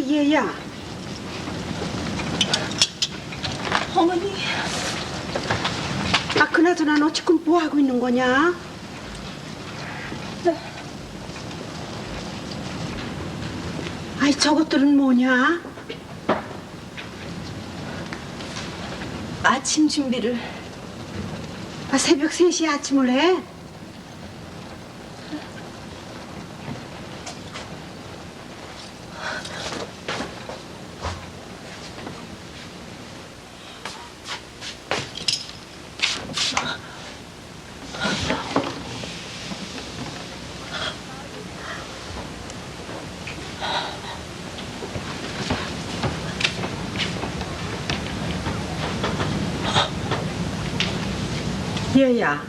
얘야. 어머니. 아, 그나저나 너 지금 뭐 하고 있는 거냐? 네. 아이, 저것들은 뭐냐? 아침 준비를. 아, 새벽 3시에 아침을 해? 얘야,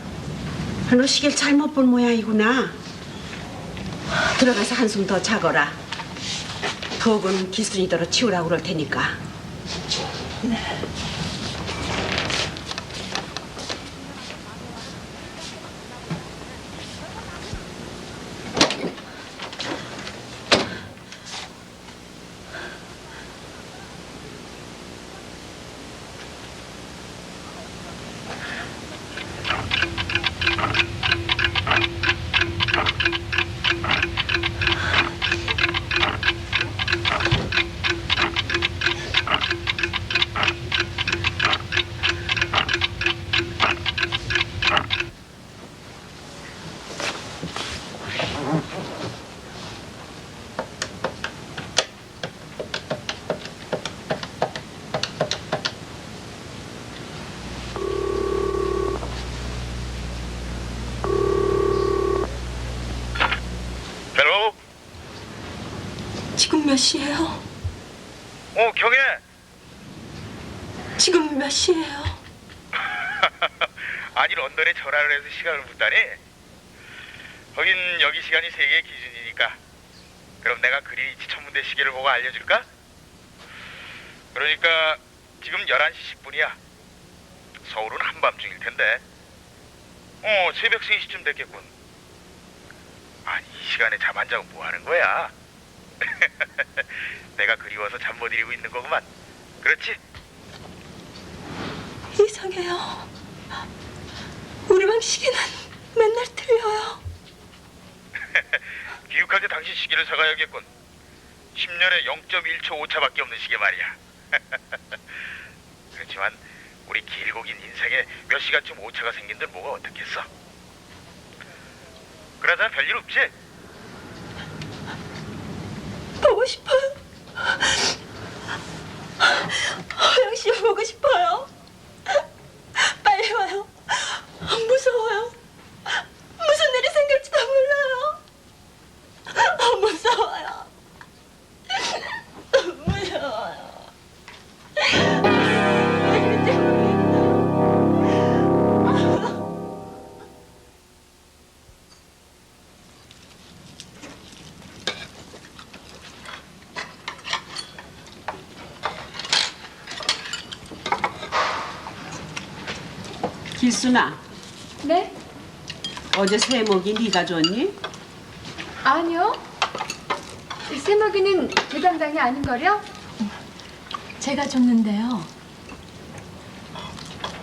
너 시계를 잘못 본 모양이구나. 들어가서 한숨 더 자거라. 부엌은 기순이더러 치우라고 그럴 테니까. 네. 지금 몇 시예요? 경혜. 지금 몇 시예요? 아니, 런던에 전화를 해서 시간을 묻다니? 거긴 여기 시간이 세계 기준이니까. 그럼 내가 그린위치 천문대 시계를 보고 알려줄까? 그러니까 지금 11시 10분이야. 서울은 한밤중일 텐데. 새벽 3시쯤 됐겠군. 아니, 이 시간에 잠 안 자고 뭐 하는 거야? 내가 그리워서 잠 못 이루고 있는 거구만. 그렇지? 이상해요. 우리 방 시계는 맨날 틀려요. 귀국할 때 당신 시계를 사가야겠군. 10년에 0.1초 오차밖에 없는 시계 말이야. 그렇지만 우리 길고 긴 인생에 몇 시간쯤 오차가 생긴들 뭐가 어떻겠어? 그러다 별일 없지? 보고 싶어요. 허영 씨 보고 싶어요. 빨리 와요. 무서워요. 무슨 일이 생길지도 몰라요. 무서워요. 무서워요. 길순아, 네? 어제 세목이 네가 줬니? 아니요. 세먹이는 대장장이 아닌거려? 제가 줬는데요.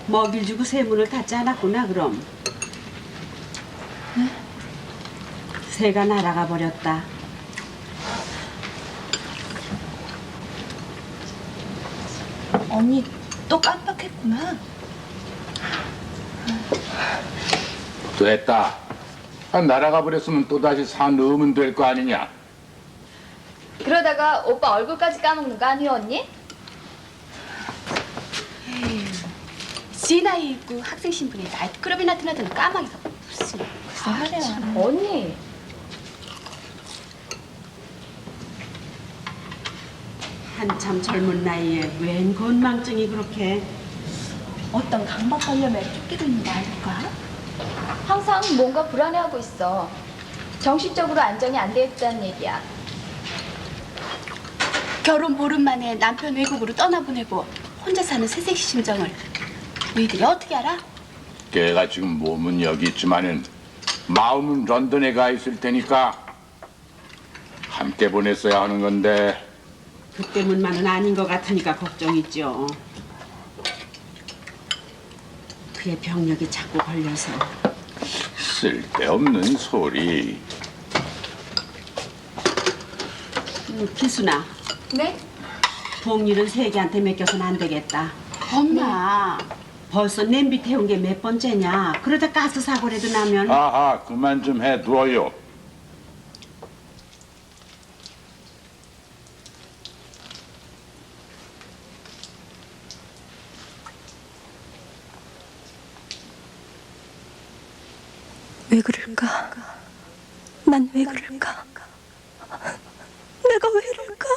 먹일 주고 세문을 닫지 않았구나 그럼. 네? 새가 날아가 버렸다. 언니 또 깜빡했구나. 됐다. 날아가 버렸으면 또다시 산 넣으면 될 거 아니냐. 그러다가 오빠 얼굴까지 까먹는 거 아니에요, 언니? 지 나이 있고 학생 신분에 나이트클럽이나 드나드는 까마귀가 무슨. 글쎄 말이야. 언니. 한참 젊은 나이에 웬 건망증이 그렇게. 어떤 강박관념에 쫓기고 있는 거 아닐까? 항상 뭔가 불안해하고 있어. 정신적으로 안정이 안 돼 있다는 얘기야. 결혼 보름 만에 남편 외국으로 떠나보내고 혼자 사는 새색 씨 심정을 너희들이 어떻게 알아? 걔가 지금 몸은 여기 있지만은 마음은 런던에 가 있을 테니까 함께 보냈어야 하는 건데. 그 때문만은 아닌 것 같으니까 걱정이죠. 그의 병력이 자꾸 걸려서. 쓸데없는 소리. 기순아, 네? 동일은 세기한테 맡겨서는 안 되겠다. 엄마. 벌써 냄비 태운 게 몇 번째냐. 그러다 가스 사고라도 나면. 아하, 그만 좀 해두어요. 왜 그럴까? 난 왜 그럴까? 내가 왜 이럴까?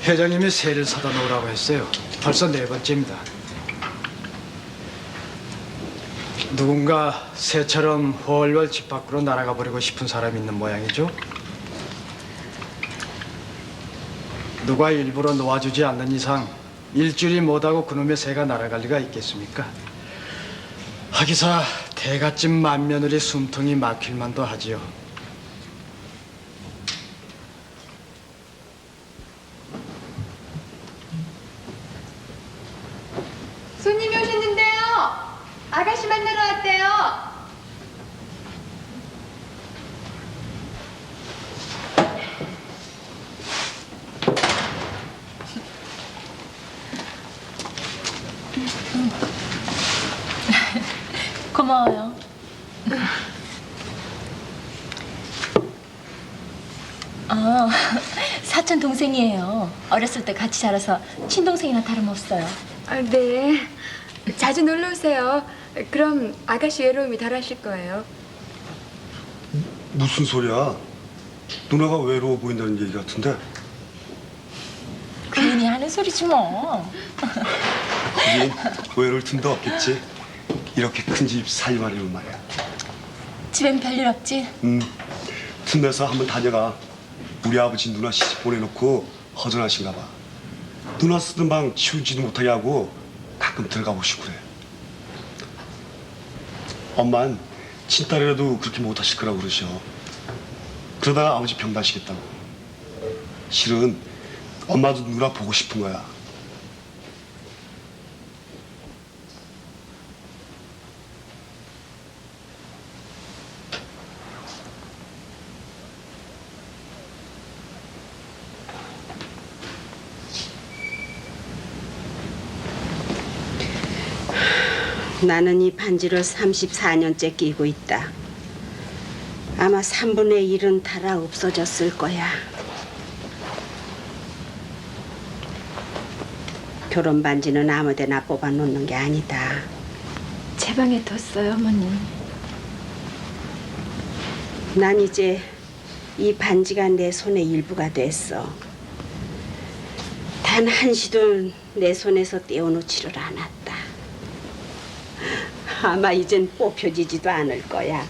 회장님이 새를 사다 놓으라고 했어요. 벌써 4번째입니다. 누군가 새처럼 훨훨 집 밖으로 날아가 버리고 싶은 사람이 있는 모양이죠. 누가 일부러 놓아주지 않는 이상 일주일이 못하고 그놈의 새가 날아갈 리가 있겠습니까? 하기사 대갓집 맏며느리 숨통이 막힐 만도 하지요. 손님이 오셨는데요. 아가씨 만나러 왔대요. 고마워요. 사촌 동생이에요. 어렸을 때 같이 자라서 친동생이나 다름없어요. 아, 네. 자주 놀러 오세요. 그럼 아가씨 외로움이 덜하실 거예요. 무슨 소리야? 누나가 외로워 보인다는 얘기 같은데. 괜히 하는 소리지 뭐. 거긴 외로울 틈도 없겠지. 이렇게 큰 집 살림하려면 말이야. 집엔 별일 없지? 틈내서 한번 다녀가. 우리 아버지 누나 시집 보내놓고 허전하신가 봐. 누나 쓰던 방 치우지도 못하게 하고 가끔 들어가 보시고 그래. 엄만 친딸이라도 그렇게 못하실 거라고 그러셔. 그러다가 아버지 병나시겠다고. 실은 엄마도 누나 보고 싶은 거야. 나는 이 반지를 34년째 끼고 있다. 아마 3분의 1은 달아 없어졌을 거야. 결혼 반지는 아무데나 뽑아 놓는 게 아니다. 제 방에 뒀어요, 어머님. 난 이제 이 반지가 내 손의 일부가 됐어. 단 한시도 내 손에서 떼어놓지를 않았다. 아마 이젠 뽑혀지지도 않을 거야.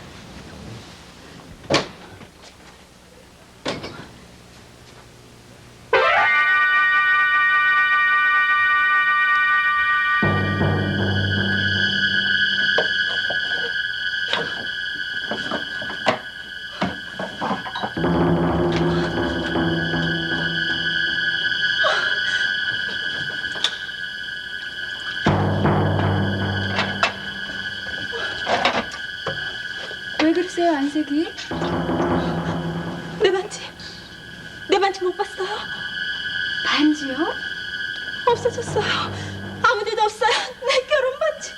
왜 그러세요, 안색이? 내 반지 못 봤어요? 반지요? 없어졌어요. 아무데도 없어요. 내 결혼 반지.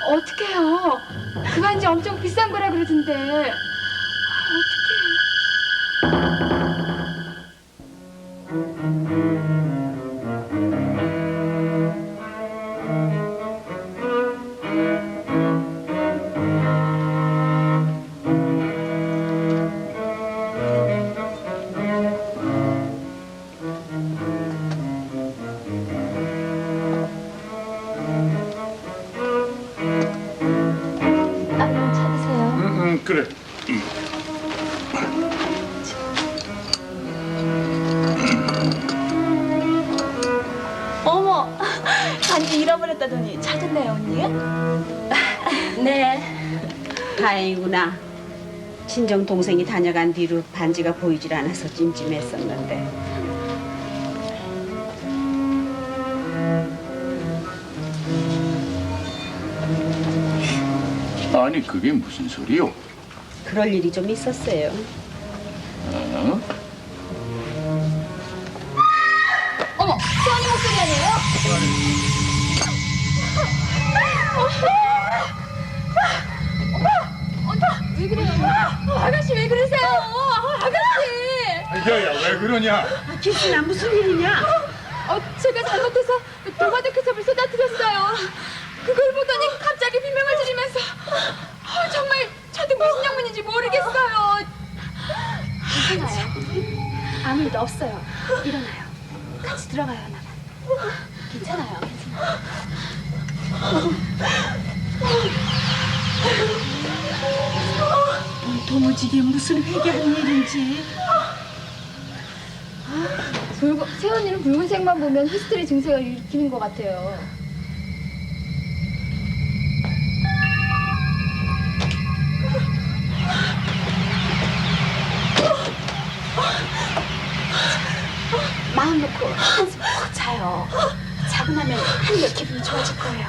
어떡해요? 그 반지 엄청 비싼 거라 그러던데. 어떡해. 얼른 찾으세요. 그래. 어머, 반지 잃어버렸다더니 찾았네요, 언니? 네. 다행이구나. 친정 동생이 다녀간 뒤로 반지가 보이질 않아서 찜찜했었는데. 아니 그게 무슨 소리요? 그럴 일이 좀 있었어요. 어? 어머, 세연이 목소리 아니에요? 왜 그래요? 아가씨 왜 그러세요? 아가씨! 야야 왜 그러냐? 기순아, 무슨 일이냐? 제가 잘못해서 도마도 케첩을 쏟아뜨렸어요. 그걸 보더니 갑자기 비명을 지르면서 정말 저도 무슨 영문인지 모르겠어요. 괜찮아요. 아무 일도 없어요. 일어나요. 같이 들어가요, 나만. 괜찮아요. 도무지게 무슨 회개한 일인지. 세연이는 붉은색만 보면 히스테리 증세가 일으키는 것 같아요. 마음 놓고 한숨 푹 자요. 자고 나면 한결 기분이 좋아질 거예요.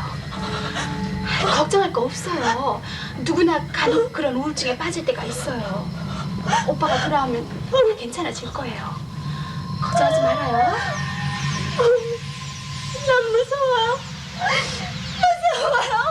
걱정할 거 없어요. 누구나 간혹 그런 우울증에 빠질 때가 있어요. 오빠가 돌아오면 괜찮아질 거예요. 걱정하지 말아요. 난 무서워요. 무서워요.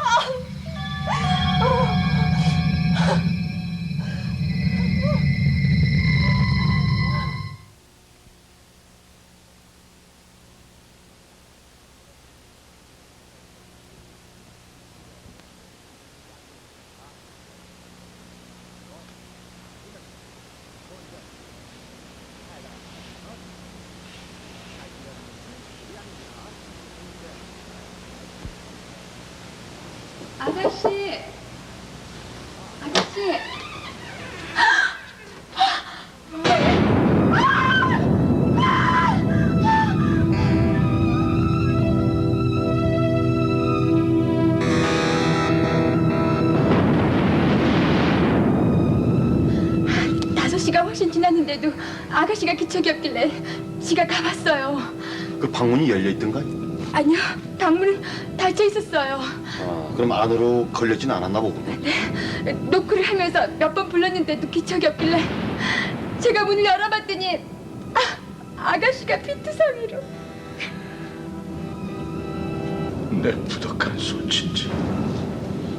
아가씨! 아가씨! 다섯 시가 훨씬 지났는데도 아가씨가 기척이 없길래 지가 가봤어요. 그 방문이 열려 있던가? 아니요, 방문은 닫혀 있었어요. 아, 그럼 안으로 걸려진 않았나 보군요. 노크를 하면서 몇 번 불렀는데도 기척이 없길래 제가 문을 열어봤더니 아가씨가 피투성이로. 내 부덕한 손친지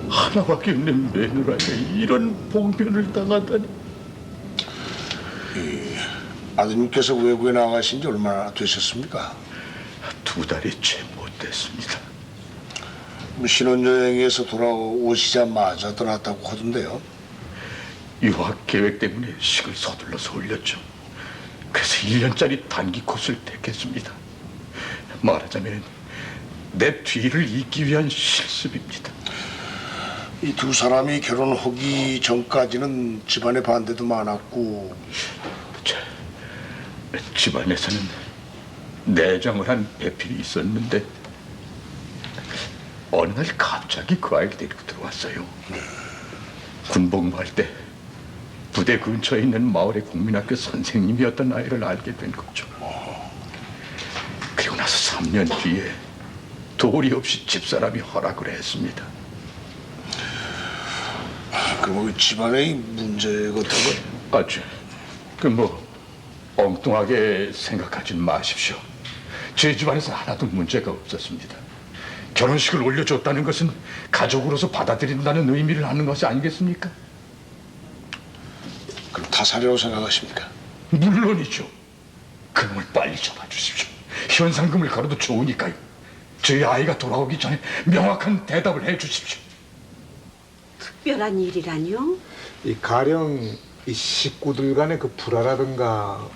하나밖에 없는 며느라에게 이런 봉변을 당하다니. 아드님께서 외국에 나가신 지 얼마나 되셨습니까? 2달이 채 못 됐습니다. 신혼여행에서 돌아오시자마자 떠났다고 하던데요. 유학 계획 때문에 식을 서둘러서 올렸죠. 그래서 1년짜리 단기 코스를 택했습니다. 말하자면 내 뒤를 잇기 위한 실습입니다. 이 두 사람이 결혼하기 전까지는 집안의 반대도 많았고 집안에서는 내정을 한 배필이 있었는데 어느 날 갑자기 그 아이를 데리고 들어왔어요. 군복무할 때 부대 근처에 있는 마을의 국민학교 선생님이었던 아이를 알게 된 거죠. 그리고 나서 3년 뒤에 도리 없이 집사람이 허락을 했습니다. 그럼 집안의 문제 같은 거? 아주 엉뚱하게 생각하진 마십시오. 제 집안에서 하나도 문제가 없었습니다. 결혼식을 올려줬다는 것은 가족으로서 받아들인다는 의미를 하는 것이 아니겠습니까? 그럼 타살이라고 생각하십니까? 물론이죠. 그놈을 빨리 잡아주십시오. 현상금을 걸어도 좋으니까요. 저희 아이가 돌아오기 전에 명확한 대답을 해주십시오. 특별한 일이라뇨? 이 가령 이 식구들 간의 그 불화라든가.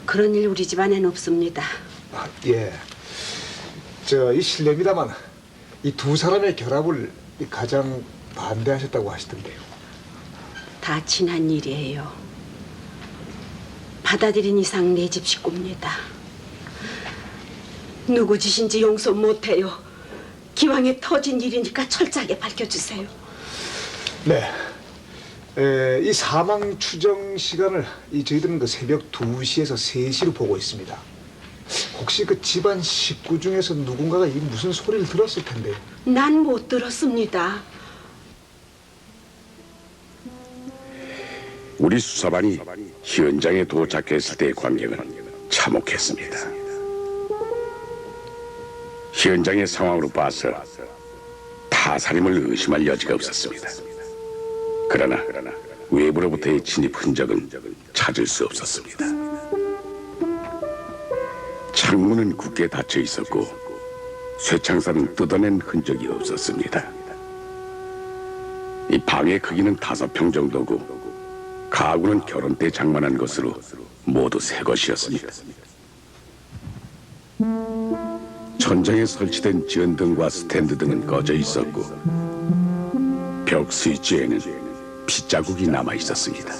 그런 일 우리 집안엔 없습니다. 예. 이 실례입니다만 이 두 사람의 결합을 가장 반대하셨다고 하시던데요. 다 지난 일이에요. 받아들인 이상 내 집 식구입니다. 누구 짓인지 용서 못해요. 기왕에 터진 일이니까 철저하게 밝혀주세요. 네. 이 사망 추정 시간을 저희들은 그 새벽 2시에서 3시로 보고 있습니다. 혹시 그 집안 식구 중에서 누군가가 이 무슨 소리를 들었을 텐데요. 난 못 들었습니다. 우리 수사반이 현장에 도착했을 때의 광경은 참혹했습니다. 현장의 상황으로 봐서 타살임을 의심할 여지가 없었습니다. 그러나 외부로부터의 진입 흔적은 찾을 수 없었습니다. 창문은 굳게 닫혀 있었고 쇠창살은 뜯어낸 흔적이 없었습니다. 이 방의 크기는 5평 정도고 가구는 결혼 때 장만한 것으로 모두 새 것이었습니다. 천장에 설치된 지연등과 스탠드 등은 꺼져 있었고 벽 스위치에는 핏자국이 남아 있었습니다.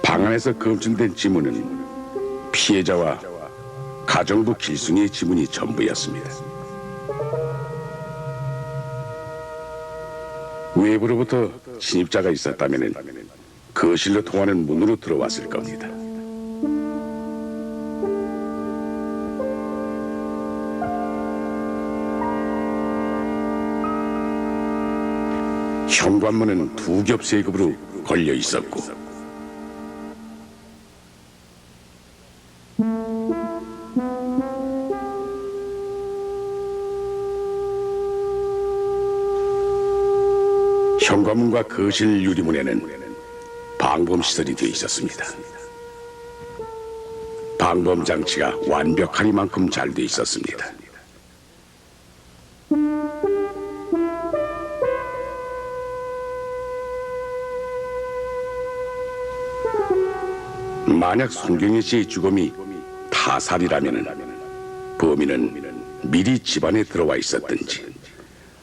방 안에서 검증된 지문은 피해자와 가정부 길순이의 지문이 전부였습니다. 외부로부터 침입자가 있었다면 거실로 통하는 문으로 들어왔을 겁니다. 현관문은 2겹 세급으로 걸려 있었고 현관문과 거실 유리문에는 방범시설이 되어 있었습니다. 방범 장치가 완벽하리만큼 잘 되어 있었습니다. 만약 손경혜 씨의 죽음이 타살이라면 범인은 미리 집안에 들어와 있었든지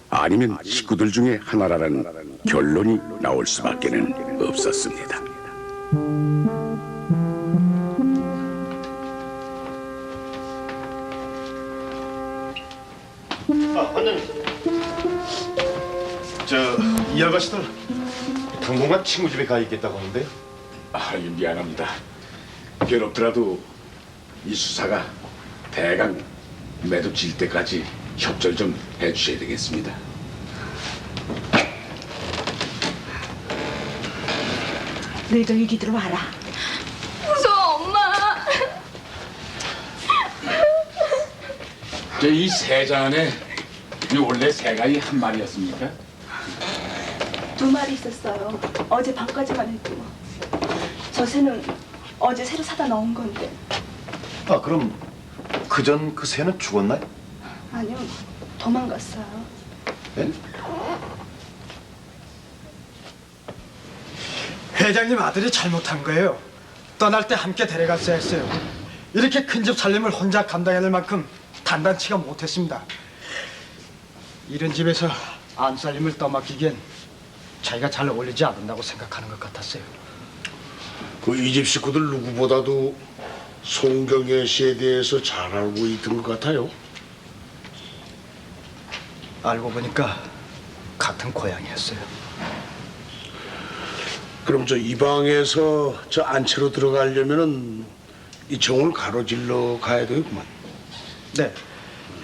아니면 식구들 중에 하나라는 결론이 나올 수밖에는 없었습니다. 반장님. 이 아가씨들 당분간 친구 집에 가 있겠다고 하는데요. 미안합니다. 괴롭더라도 이 수사가 대강 매듭질 때까지 협조를 좀 해주셔야 되겠습니다. 너희도 이리들 와라. 무서워, 엄마. 이 새자 안에 원래 새가 이 한 마리였습니까? 2마리 있었어요. 어제 밤까지만 해도. 저 새는 어제 새로 사다 넣은 건데. 아, 그럼 그전 그 새는 죽었나요? 아니요, 도망갔어요. 네? 회장님 아들이 잘못한 거예요. 떠날 때 함께 데려갔어야 했어요. 이렇게 큰 집 살림을 혼자 감당해낼 만큼 단단치가 못했습니다. 이런 집에서 안살림을 떠맡기기엔 자기가 잘 어울리지 않는다고 생각하는 것 같았어요. 그 이 집 식구들 누구보다도 송경애 씨에 대해서 잘 알고 있던 것 같아요. 알고 보니까 같은 고향이었어요. 그럼 저 이 방에서 저 안채로 들어가려면은 이 정을 가로질러 가야 되겠구만. 네,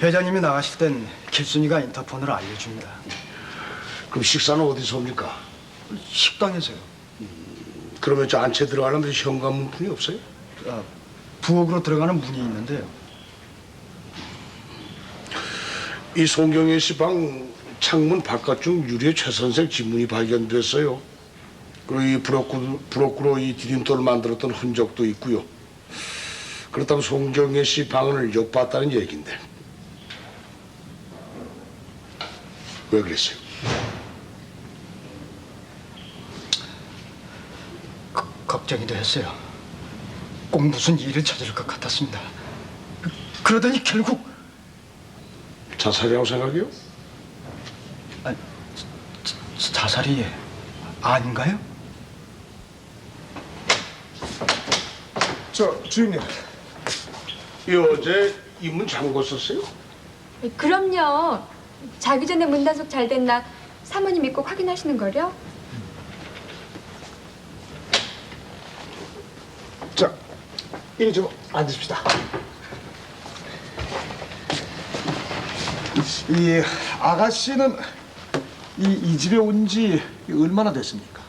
회장님이 나가실 땐 길순이가 인터폰으로 알려줍니다. 그럼 식사는 어디서 합니까? 식당에서요. 그러면 저 안채 들어가는데 현관문뿐이 없어요? 아, 부엌으로 들어가는 문이 있는데요. 이 송경애 씨 방 창문 바깥쪽 유리에 최 선생 지문이 발견됐어요. 그리고 이 브로커로 이 디딤돌을 만들었던 흔적도 있고요. 그렇다면 송경애 씨 방을 엿봤다는 얘긴데 왜 그랬어요? 걱정이 됐어요. 꼭 무슨 일을 저지를 것 같았습니다. 그러더니 결국 자살이라고 생각해요? 자살이 아닌가요? 저 주임님, 이 어제 이 문 잠궜었어요? 그럼요. 자기 전에 문 단속 잘 됐나 사모님이 꼭 확인하시는 거려? 자, 이리 좀 앉으십시다. 이 아가씨는 이 집에 온 지 얼마나 됐습니까?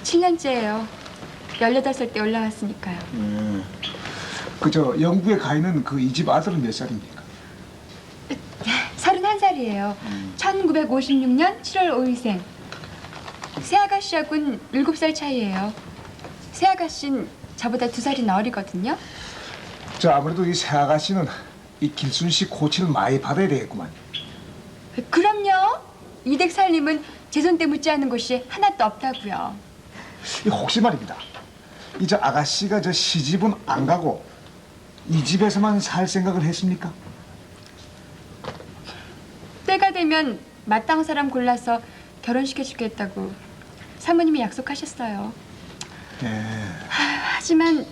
7년째예요. 18살 때 올라왔으니까요. 그저 영국에 가 있는 그 이 집 아들은 몇 살입니까? 31살이에요. 1956년 7월 5일생. 새아가씨하고는 7살 차이예요. 새아가씨는 저보다 2살이나 어리거든요. 저 아무래도 이 새 아가씨는 이 길순 씨 고치를 많이 받아야 되겠구만. 그럼요. 이댁 살림은 제 손 때 묻지 않은 곳이 하나도 없다고요. 혹시 말입니다. 이 저 아가씨가 저 시집은 안 가고 이 집에서만 살 생각을 했습니까? 때가 되면 마땅한 사람 골라서 결혼시켜주겠다고 사모님이 약속하셨어요. 예. 하지만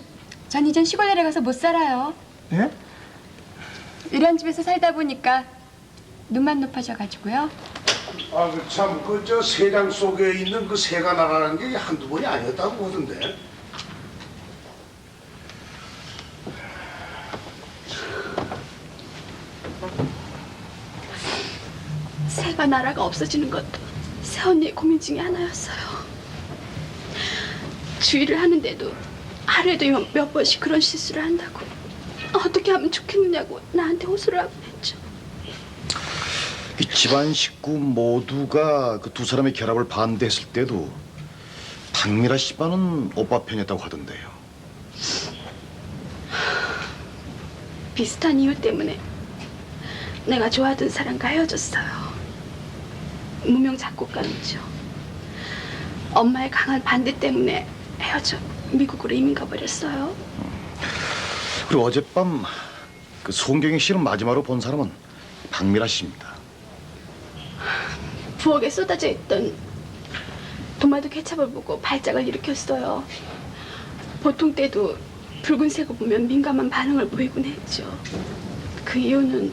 전 이젠 시골 내려가서 못 살아요. 예? 이런 집에서 살다 보니까 눈만 높아져가지고요. 아, 그 참, 그 저 새장 속에 있는 그 새가 날아가는 게 한두 번이 아니었다고 하던데. 새가 나라가 없어지는 것도 새언니의 고민 중에 하나였어요. 주의를 하는데도 하루에도 몇 번씩 그런 실수를 한다고 어떻게 하면 좋겠느냐고 나한테 호소를 하곤 했죠. 이 집안 식구 모두가 그 두 사람의 결합을 반대했을 때도 박미라 씨반은 오빠 편이었다고 하던데요. 비슷한 이유 때문에 내가 좋아하던 사람과 헤어졌어요. 무명 작곡가였죠. 엄마의 강한 반대 때문에 헤어져 미국으로 이민 가버렸어요. 그리고 어젯밤 그 송경희 씨를 마지막으로 본 사람은 박미라 씨입니다. 부엌에 쏟아져 있던 도마도 케첩을 보고 발작을 일으켰어요. 보통 때도 붉은색을 보면 민감한 반응을 보이곤 했죠. 그 이유는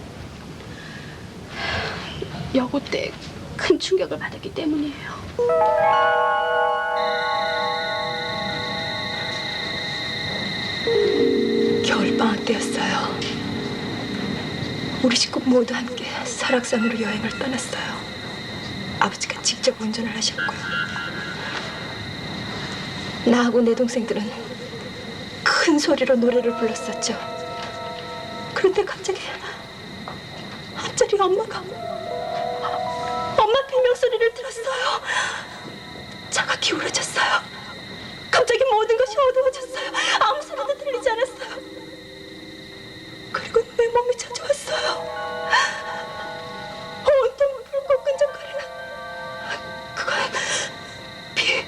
여고 때 큰 충격을 받았기 때문이에요. 겨울방학 때였어요. 우리 식구 모두 함께 설악산으로 여행을 떠났어요. 아버지가 직접 운전을 하셨고요. 나하고 내 동생들은 큰 소리로 노래를 불렀었죠. 그런데 근데 갑자기 앞자리 엄마 비명 소리를 들었어요. 차가 기울어졌어요. 갑자기 모든 것이 어두워졌어요. 아무 소리도 들리지 않았어요. 그리고 내 몸이 젖어왔어요. 온통 불꽃 끈적거리는 그건 피였어요.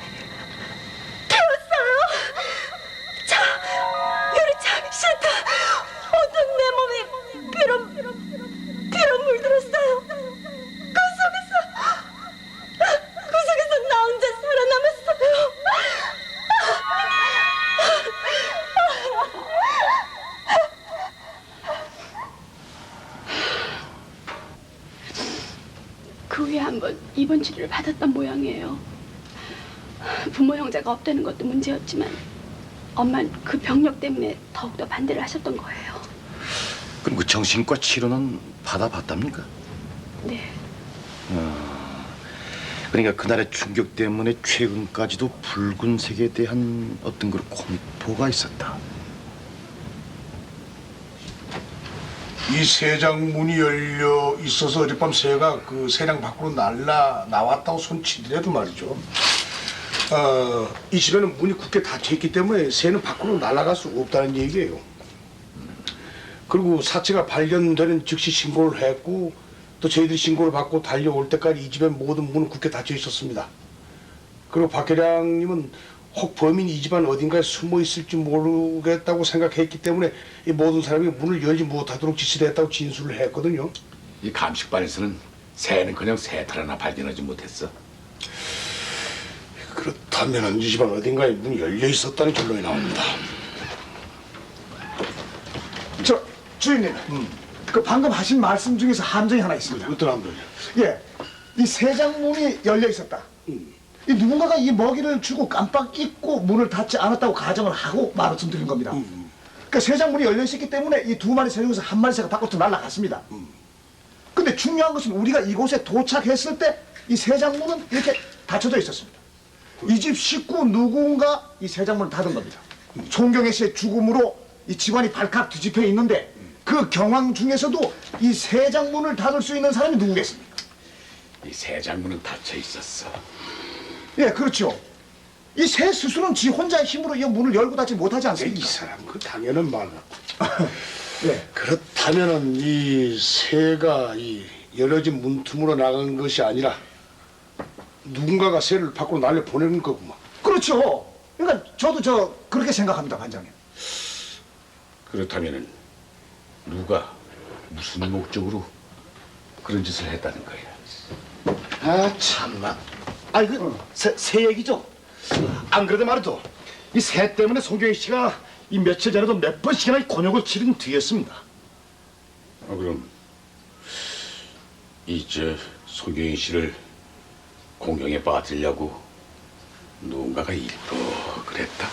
유리창 시트 온통 내 몸이 피로 물들었어요. 그 속에서 나 혼자 살아남았어요. 그 후에 한번 입원 치료를 받았던 모양이에요. 부모 형제가 없다는 것도 문제였지만 엄마는 그 병력 때문에 더욱더 반대를 하셨던 거예요. 그럼 그 정신과 치료는 받아봤답니까? 네. 그러니까 그날의 충격 때문에 최근까지도 붉은색에 대한 어떤 그런 공포가 있었다. 이 세장 문이 열려 있어서 어젯밤 새가 그 세장 밖으로 나왔다고 손치더라도 말이죠. 이 집에는 문이 굳게 닫혀 있기 때문에 새는 밖으로 날아갈 수 없다는 얘기예요. 그리고 사체가 발견되는 즉시 신고를 했고 또 저희들이 신고를 받고 달려올 때까지 이 집의 모든 문은 굳게 닫혀 있었습니다. 그리고 박 회장님은 혹 범인이 이 집안 어딘가에 숨어 있을지 모르겠다고 생각했기 때문에 이 모든 사람이 문을 열지 못하도록 지시를 했다고 진술을 했거든요. 이 감식반에서는 새는 그냥 새탈 하나 발견하지 못했어. 그렇다면 이 집안 어딘가에 문이 열려 있었다는 결론이 나옵니다. 주인님, 그 방금 하신 말씀 중에서 함정이 하나 있습니다. 어떤 함정이요? 예, 이 세장 문이 열려 있었다. 이 누군가가 이 먹이를 주고 깜빡 잊고 문을 닫지 않았다고 가정을 하고 말씀드린 겁니다. 그 세장 문이 열려 있었기 때문에 이 두 마리 새 중에서 한 마리 새가 밖으로 날아갔습니다. 근데 중요한 것은 우리가 이곳에 도착했을 때 이 세장 문은 이렇게 닫혀져 있었습니다. 이 집 식구 누군가 이 세장 문을 닫은 겁니다. 송경애 씨의 죽음으로 이 집안이 발칵 뒤집혀 있는데 그 경황 중에서도 이 세장 문을 닫을 수 있는 사람이 누구겠습니까? 이 새장 문은 닫혀 있었어. 예, 그렇죠. 이 새 스스로는 지 혼자의 힘으로 이 문을 열고 닫지 못하지 않습니까? 이 사람 그 당연한 말. 예. 그렇다면은 이 새가 이 열려진 문틈으로 나간 것이 아니라 누군가가 새를 밖으로 날려 보내는 거구만. 그렇죠. 그러니까 저도 그렇게 생각합니다, 반장님. 그렇다면은 누가 무슨 목적으로 그런 짓을 했다는 거야? 아 참나. 아이 새 얘기죠. 안 그래도 말이죠. 이 새 때문에 송경희 씨가 이 며칠 전에도 몇 번씩이나 곤욕을 치른 뒤였습니다. 그럼 이제 송경희 씨를 공경에 빠뜨리려고 누군가가 일부러 그랬다.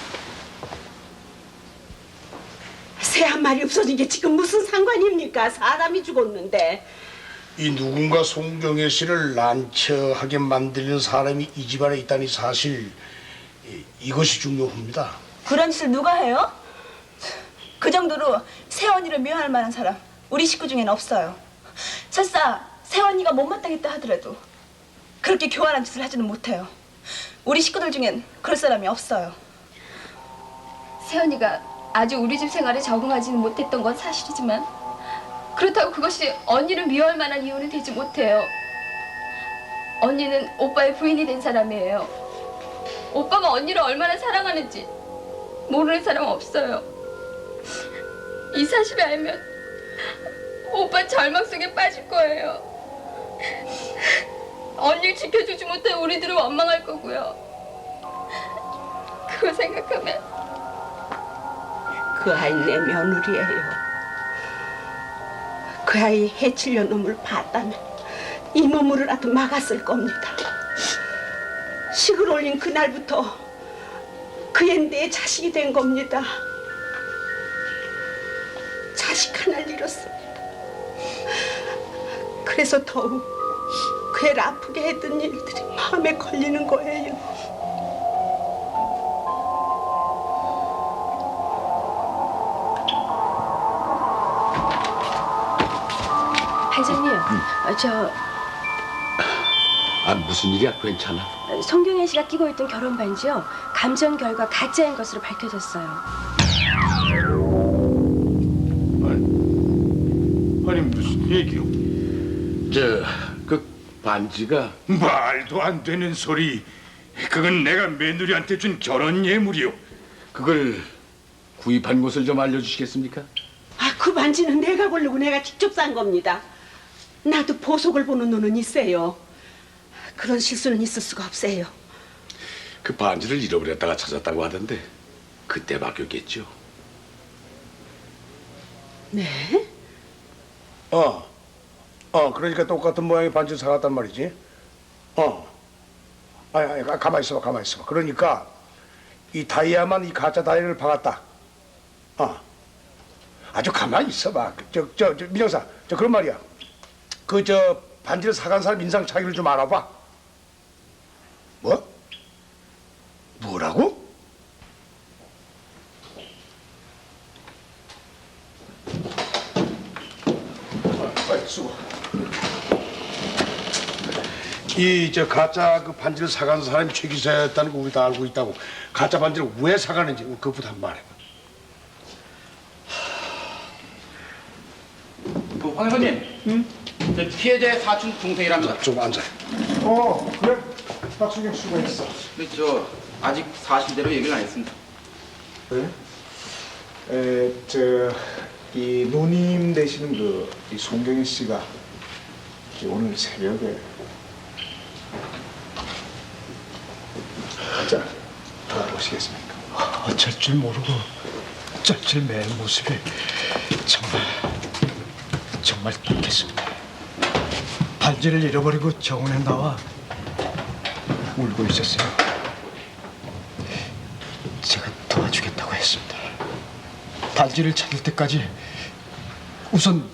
새 한 마리 없어진 게 지금 무슨 상관입니까? 사람이 죽었는데. 이 누군가 송경애 씨를 난처하게 만들는 사람이 이 집안에 있다는 사실, 이것이 중요합니다. 그런 짓을 누가 해요? 그 정도로 새언니를 미워할 만한 사람 우리 식구 중에는 없어요. 설사 새언니가 못마땅했다 하더라도 그렇게 교활한 짓을 하지는 못해요. 우리 식구들 중엔 그럴 사람이 없어요. 새언니가 아주 우리 집 생활에 적응하지는 못했던 건 사실이지만 그렇다고 그것이 언니를 미워할 만한 이유는 되지 못해요. 언니는 오빠의 부인이 된 사람이에요. 오빠가 언니를 얼마나 사랑하는지 모르는 사람 없어요. 이 사실을 알면 오빠 절망 속에 빠질 거예요. 언니를 지켜주지 못해 우리들은 원망할 거고요. 그거 생각하면 그 아이 내 며느리예요. 그 아이 해치려 놈을 봤다면 이 몸으로라도 막았을 겁니다. 식을 올린 그날부터 그 앤 내 자식이 된 겁니다. 자식 하나를 잃었습니다. 그래서 더욱 그 애를 아프게 했던 일들이 마음에 걸리는 거예요. 무슨 일이야? 괜찮아? 송경애 씨가 끼고 있던 결혼 반지요. 감정 결과 가짜인 것으로 밝혀졌어요. 아니 무슨 얘기요? 그 반지가 말도 안 되는 소리. 그건 내가 며느리한테 준 결혼 예물이요. 그걸 구입한 곳을 좀 알려주시겠습니까? 아, 그 반지는 내가 고르고 내가 직접 산 겁니다. 나도 보석을 보는 눈은 있어요. 그런 실수는 있을 수가 없어요. 그 반지를 잃어버렸다가 찾았다고 하던데 그때 바뀌었겠죠. 네? 그러니까 똑같은 모양의 반지를 사갔단 말이지. 가만 있어봐. 그러니까 이 다이아만 이 가짜 다이아를 박았다. 아주 가만히 있어봐. 민영사, 그런 말이야. 반지를 사간 사람 인상 차이를 좀 알아봐. 뭐? 뭐라고? 빨리 수고. 가짜 그 반지를 사간 사람이 최 기사였다는 거 우리 다 알고 있다고. 가짜 반지를 왜 사가는지 그것부터 한번 말해봐. 황 의원님, 저 피해자의 사촌 동생이랍니다. 좀 앉아. 그래. 박수경 수고했어. 근데 저 아직 사실대로 얘기를 안 했습니다. 그래? 이 누님 되시는 이 송경희 씨가 오늘 새벽에 자, 돌아보시겠습니까? 어쩔 줄 모르고 쩔쩔매는 모습이 정말 뜻했습니다. 반지를 잃어버리고 정원에 나와 울고 있었어요. 제가 도와주겠다고 했습니다. 반지를 찾을 때까지 우선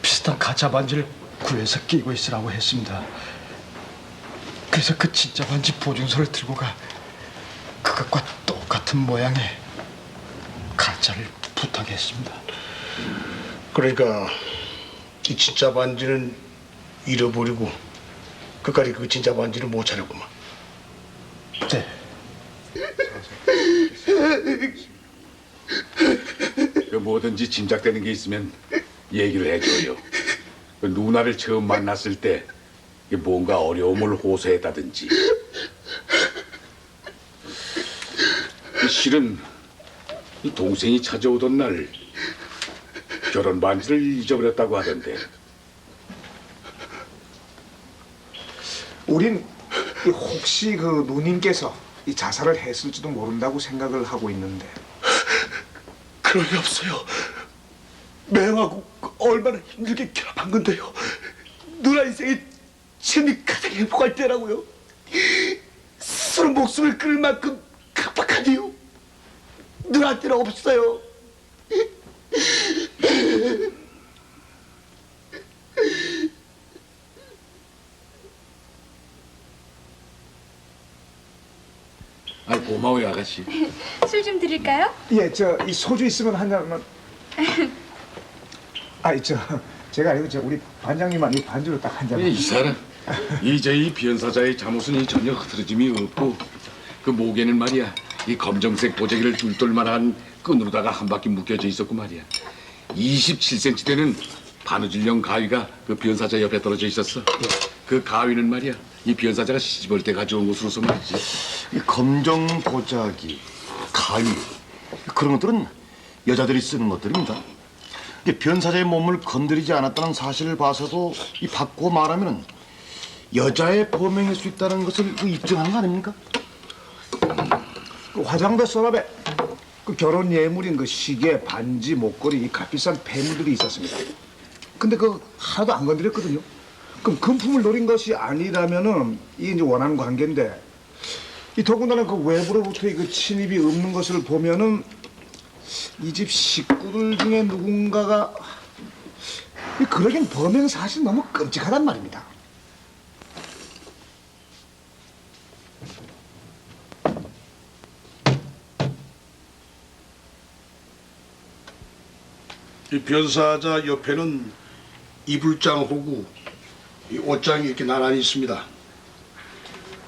비슷한 가짜 반지를 구해서 끼고 있으라고 했습니다. 그래서 그 진짜 반지 보증서를 들고 가 그것과 똑같은 모양의 가짜를 부탁했습니다. 그러니까 이 진짜 반지는 잃어버리고 끝까지 그 진짜 반지를 못 찾았구만. 네. 뭐든지 짐작되는 게 있으면 얘기를 해줘요. 그 누나를 처음 만났을 때 뭔가 어려움을 호소했다든지. 실은 이 동생이 찾아오던 날 결혼 반지를 잊어버렸다고 하던데. 우린 혹시 그 누님께서 이 자살을 했을지도 모른다고 생각을 하고 있는데. 그럴 리 없어요. 매형하고 얼마나 힘들게 결합한 건데요. 누나 인생에 지금이 가장 행복할 때라고요. 스스로 목숨을 끊을 만큼 각박한 이유 누나한테는 없어요. 아이 고마워요 아가씨. 술 좀 드릴까요? 예, 이 소주 있으면 한 잔만. 제가 아니고 우리 반장님만 이 반주로 딱 한 잔만. 이 사람 이제 이 변사자의 잠옷은 전혀 흐트러짐이 없고 그 목에는 말이야 이 검정색 보재기를 뚫을 만한 끈으로다가 한 바퀴 묶여져 있었고 말이야 27cm 되는 바느질용 가위가 그 변사자 옆에 떨어져 있었어. 그 가위는 말이야 이 변사자가 시집올 때 가져온 것으로서 말이지. 이 검정 보자기, 가위 그런 것들은 여자들이 쓰는 것들입니다. 변사자의 몸을 건드리지 않았다는 사실을 봐서도 이 바꾸고 말하면 여자의 범행일 수 있다는 것을 입증하는 거 아닙니까? 그 화장대 서랍에 그 결혼 예물인 그 시계, 반지, 목걸이 이 값비싼 폐물들이 있었습니다. 근데 그 하나도 안 건드렸거든요. 그럼 금품을 노린 것이 아니라면은 이게 이제 원하는 관계인데 이 더군다나 그 외부로부터의 그 침입이 없는 것을 보면은 이 집 식구들 중에 누군가가 그러긴 범행 사실 너무 끔찍하단 말입니다. 이 변사자 옆에는 이불장 호구, 이 옷장이 이렇게 나란히 있습니다.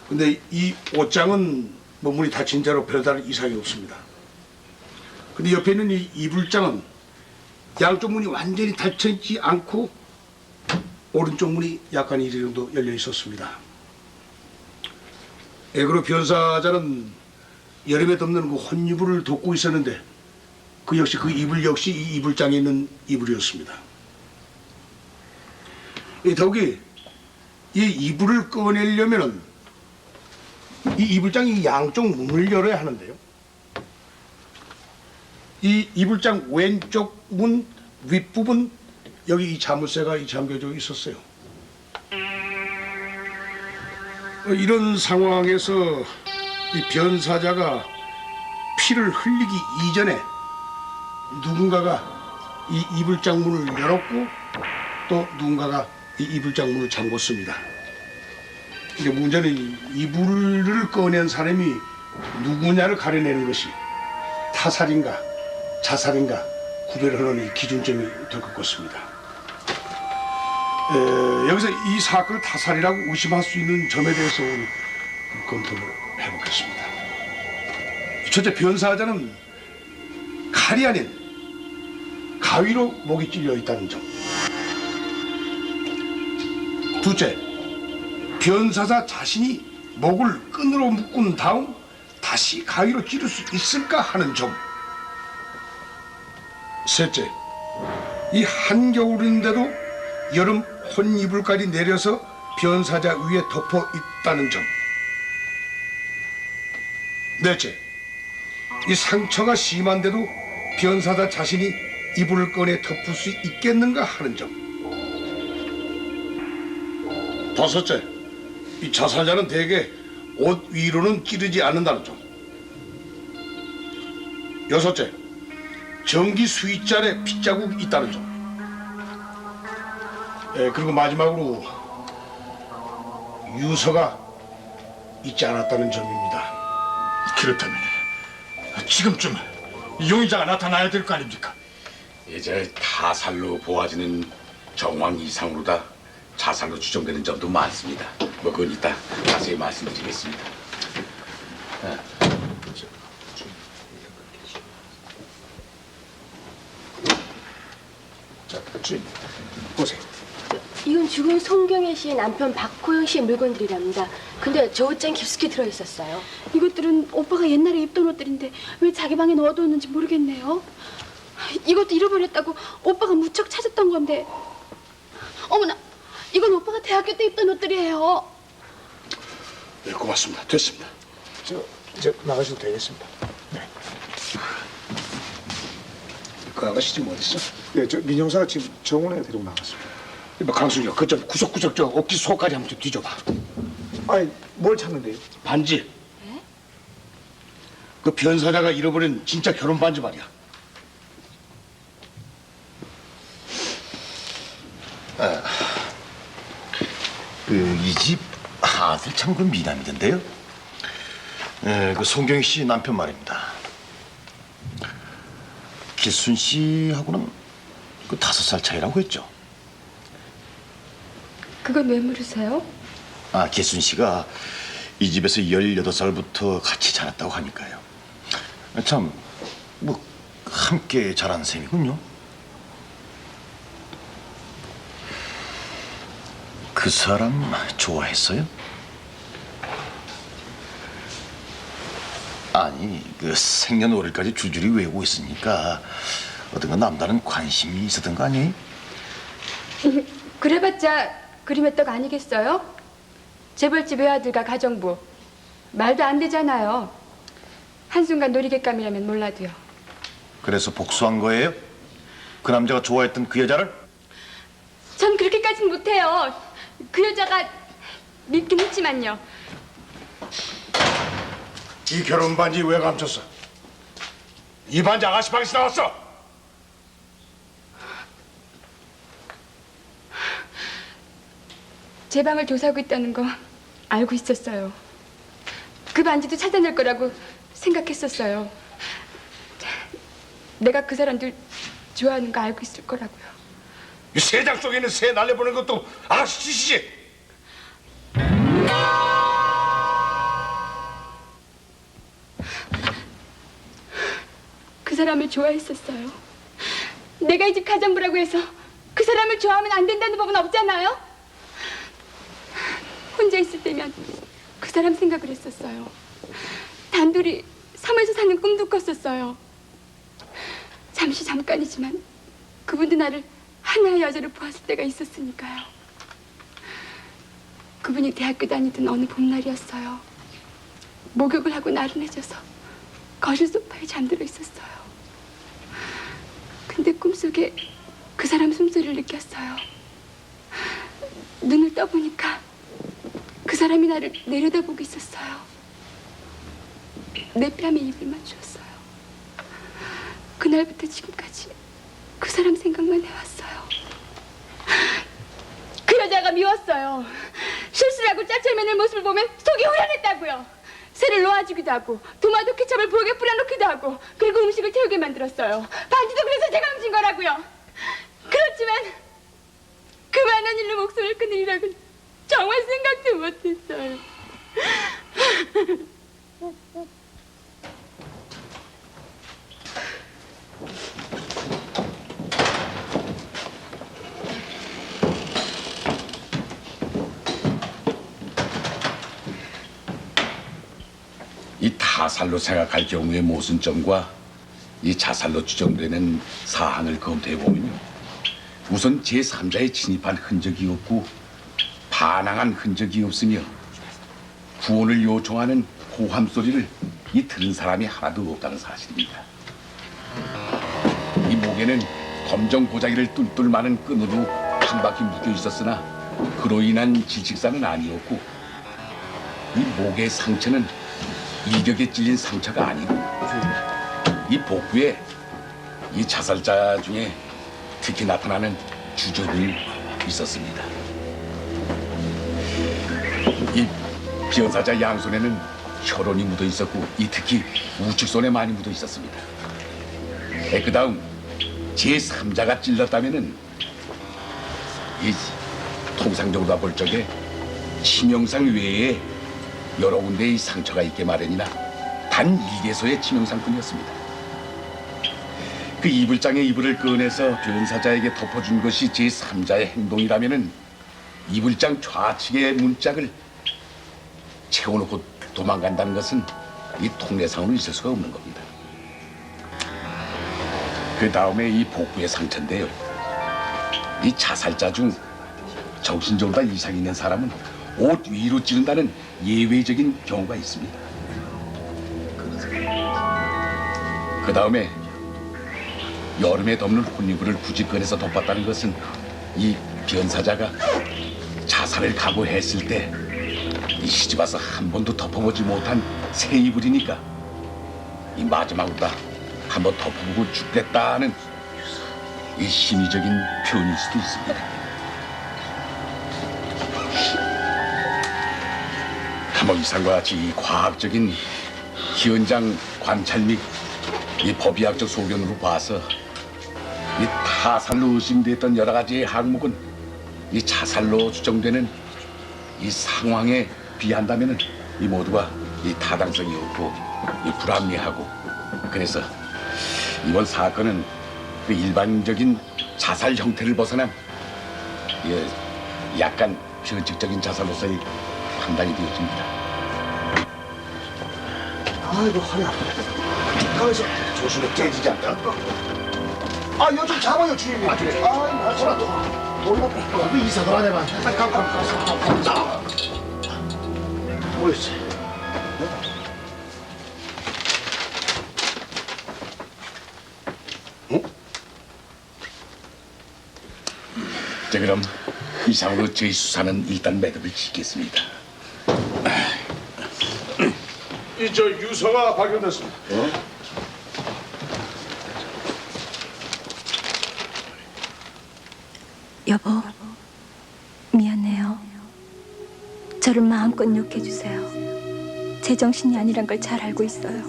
근데 이 옷장은 뭐 문이 닫힌 채로 별다른 이상이 없습니다. 근데 옆에 있는 이 이불장은 양쪽 문이 완전히 닫혀 있지 않고 오른쪽 문이 약간 이 정도 열려 있었습니다. 그리고 변사자는 여름에 덮는 그 혼이불을 덮고 있었는데 그 이불 역시 이 이불장에 있는 이불이었습니다. 더욱이 이 이불을 꺼내려면은 이 이불장이 양쪽 문을 열어야 하는데요. 이 이불장 왼쪽 문 윗부분 여기 이 자물쇠가 잠겨져 있었어요. 이런 상황에서 이 변사자가 피를 흘리기 이전에 누군가가 이 이불장 문을 열었고 또 누군가가 이 이불장 문을 잠궜습니다. 이제 문제는 이불을 꺼낸 사람이 누구냐를 가려내는 것이 타살인가 자살인가 구별하는 이 기준점이 될 것 같습니다. 여기서 이 사건을 타살이라고 의심할 수 있는 점에 대해서 오늘 검토를 해보겠습니다. 첫째, 변사자는 칼이 아닌 가위로 목이 찔려 있다는 점. 둘째, 변사자 자신이 목을 끈으로 묶은 다음 다시 가위로 찌를 수 있을까 하는 점. 셋째, 이 한겨울인데도 여름 혼이불까지 내려서 변사자 위에 덮어 있다는 점. 넷째, 이 상처가 심한데도 변사자 자신이 이불을 꺼내 덮을 수 있겠는가 하는 점. 다섯째, 이 자살자는 대개 옷 위로는 찌르지 않는다는 점. 여섯째, 전기 스위치안에 핏자국이 있다는 점. 그리고 마지막으로 유서가 있지 않았다는 점입니다. 그렇다면 지금쯤 용의자가 나타나야 될 거 아닙니까? 이제 타살로 보아지는 정황 이상으로다 자살로 추정되는 점도 많습니다. 뭐 그건 이따 자세히 말씀드리겠습니다. 자, 주인 보세요. 이건 죽은 송경애 씨의 남편 박호영 씨의 물건들이랍니다. 근데 저 옷장에 깊숙이 들어있었어요. 이것들은 오빠가 옛날에 입던 옷들인데 왜 자기 방에 넣어뒀는지 모르겠네요. 이것도 잃어버렸다고 오빠가 무척 찾았던 건데. 어머나, 이건 오빠가 대학교 때 입던 옷들이에요. 네, 고맙습니다. 됐습니다. 이제 나가셔도 되겠습니다. 네. 그 아가씨 지금 어디 있어? 네, 저 민영사가 지금 정원에 데리고 나갔습니다. 이봐 강순이야, 그 좀 구석구석 저 어깨 속까지 한번 좀 뒤져봐. 아니, 뭘 찾는데요? 반지. 그 변사자가 잃어버린 진짜 결혼 반지 말이야. 이 집 아들 참 그 미남이던데요. 그 송경희 씨 남편 말입니다. 기순 씨하고는 그 5살 차이라고 했죠. 그건 왜 물으세요? 기순 씨가 이 집에서 18살부터 같이 자랐다고 하니까요. 참, 뭐 함께 자란 셈이군요. 그 사람 좋아했어요? 아니, 그 생년월일까지 줄줄이 외우고 있으니까 어떤가 남다른 관심이 있었던 거 아니에요? 그래봤자 그림의 떡 아니겠어요? 재벌집 외아들과 가정부 말도 안 되잖아요. 한순간 놀이객감이라면 몰라도요. 그래서 복수한 거예요? 그 남자가 좋아했던 그 여자를? 전 그렇게까진 못해요. 그 여자가 믿긴 했지만요. 이 결혼 반지 왜 감췄어? 이 반지 아가씨 방에서 나왔어. 제 방을 조사하고 있다는 거 알고 있었어요. 그 반지도 찾아낼 거라고 생각했었어요. 내가 그 사람들 좋아하는 거 알고 있을 거라고요. 이 새장 속에 있는 새 날려보는 것도 알아서 주시지. 그 사람을 좋아했었어요. 내가 이 집 가정부라고 해서 그 사람을 좋아하면 안 된다는 법은 없잖아요. 혼자 있을 때면 그 사람 생각을 했었어요. 단둘이 섬에서 사는 꿈도 꿨었어요. 잠깐이지만 그분도 나를 하나의 여자로 보았을 때가 있었으니까요. 그분이 대학교 다니던 어느 봄날이었어요. 목욕을 하고 나른해져서 거실 소파에 잠들어 있었어요. 근데 꿈속에 그 사람 숨소리를 느꼈어요. 눈을 떠보니까 그 사람이 나를 내려다보고 있었어요. 내 뺨에 입을 맞추었어요. 그날부터 지금까지 그 사람 생각만 해왔어요. 그 여자가 미웠어요. 실수를 하고 짜증내는 모습을 보면 속이 후련했다고요. 새를 놓아주기도 하고 도마도 케첩을 부엌에 뿌려놓기도 하고 그리고 음식을 태우게 만들었어요. 반지도 그래서 제가 훔친 거라고요. 그렇지만 그 많은 일로 목숨을 끊으리라고는 정말 생각도 못했어요. 이 타살로 생각할 경우의 모순점과 이 자살로 추정되는 사안을 검토해보면요, 우선 제3자의 침입한 흔적이 없고 반항한 흔적이 없으며 구원을 요청하는 호함 소리를 이 들은 사람이 하나도 없다는 사실입니다. 이 목에는 검정 고자기를 뚫뚫 마는 끈으로 한 바퀴 묶여 있었으나 그로 인한 질식사는 아니었고, 이 목의 상처는 이격에 찔린 상처가 아니고 이 복부에 이 자살자 중에 특히 나타나는 주전이 있었습니다. 이 변사자 양손에는 혈흔이 묻어 있었고, 이 특히 우측손에 많이 묻어 있었습니다. 그 다음 제3자가 찔렀다면은 이 통상적으로 볼 적에 치명상 외에 여러 군데의 상처가 있게 마련이나 단 1개소의 치명상뿐이었습니다. 그 이불장의 이불을 꺼내서 변사자에게 덮어준 것이 제3자의 행동이라면은 이불장 좌측의 문짝을 채워놓고 도망간다는 것은 이 통례상으로 있을 수가 없는 겁니다. 그 다음에 이 복부의 상처인데요, 이 자살자 중 정신적으로 다 이상이 있는 사람은 옷 위로 찌른다는 예외적인 경우가 있습니다. 그 다음에 여름에 덮는 혼이불을 굳이 꺼내서 덮었다는 것은 이 변사자가 자살을 각오했을 때 이 시집와서 한 번도 덮어보지 못한 새 이불이니까 이 마지막으로 한번 덮어보고 죽겠다는 이 심리적인 표현일 수도 있습니다. 뭐 이상과 같이 이 과학적인 현장 관찰 및 이 법의학적 소견으로 봐서 이 타살로 의심됐던 여러 가지의 항목은 이 자살로 추정되는 이 상황에 비한다면은 이 모두가 이 타당성이 없고 이 불합리하고, 그래서 이번 사건은 그 일반적인 자살 형태를 벗어난 약간 변칙적인 자살로서의 판단이 되어집니다. 아이고 허리 아프네. 가만있어. 조심해 깨지지 않다. 아, 요 좀 잡아요 주인님. 아, 그래. 아, 나처럼 몰라. 그 이사도 안 해봐. 가. 뭐였지? 어? 자, 그럼 이상으로 저희 수사는 일단 매듭을 짓겠습니다. 저 유서가 발견됐습니다. 여보, 미안해요. 저를 마음껏 욕해주세요. 제정신이 아니란 걸 잘 알고 있어요.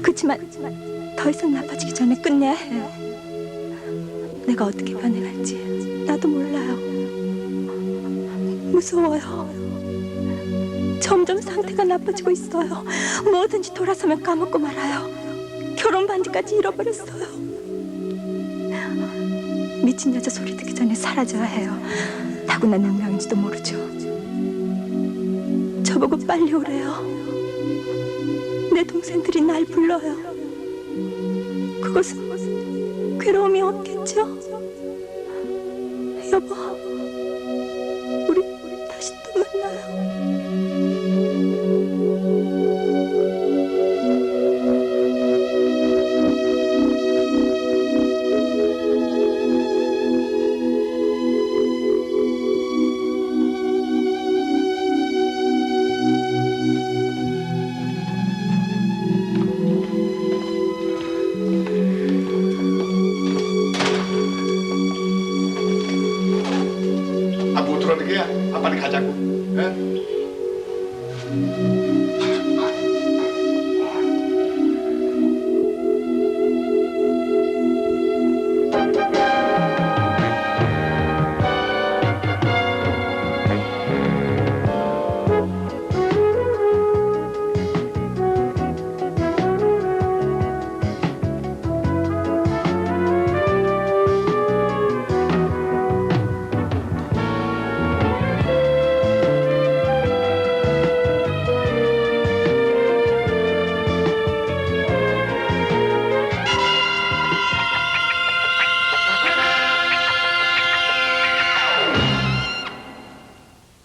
그치만 더 이상 나빠지기 전에 끝내야 해요. 내가 어떻게 변해갈지 나도 몰라요. 무서워요. 점점 상태가 나빠지고 있어요. 뭐든지 돌아서면 까먹고 말아요. 결혼 반지까지 잃어버렸어요. 미친 여자 소리 듣기 전에 사라져야 해요. 타고난 운명인지도 모르죠. 저보고 빨리 오래요. 내 동생들이 날 불러요. 그것은 괴로움이 없겠죠? 여보, 우리 다시 또 만나요.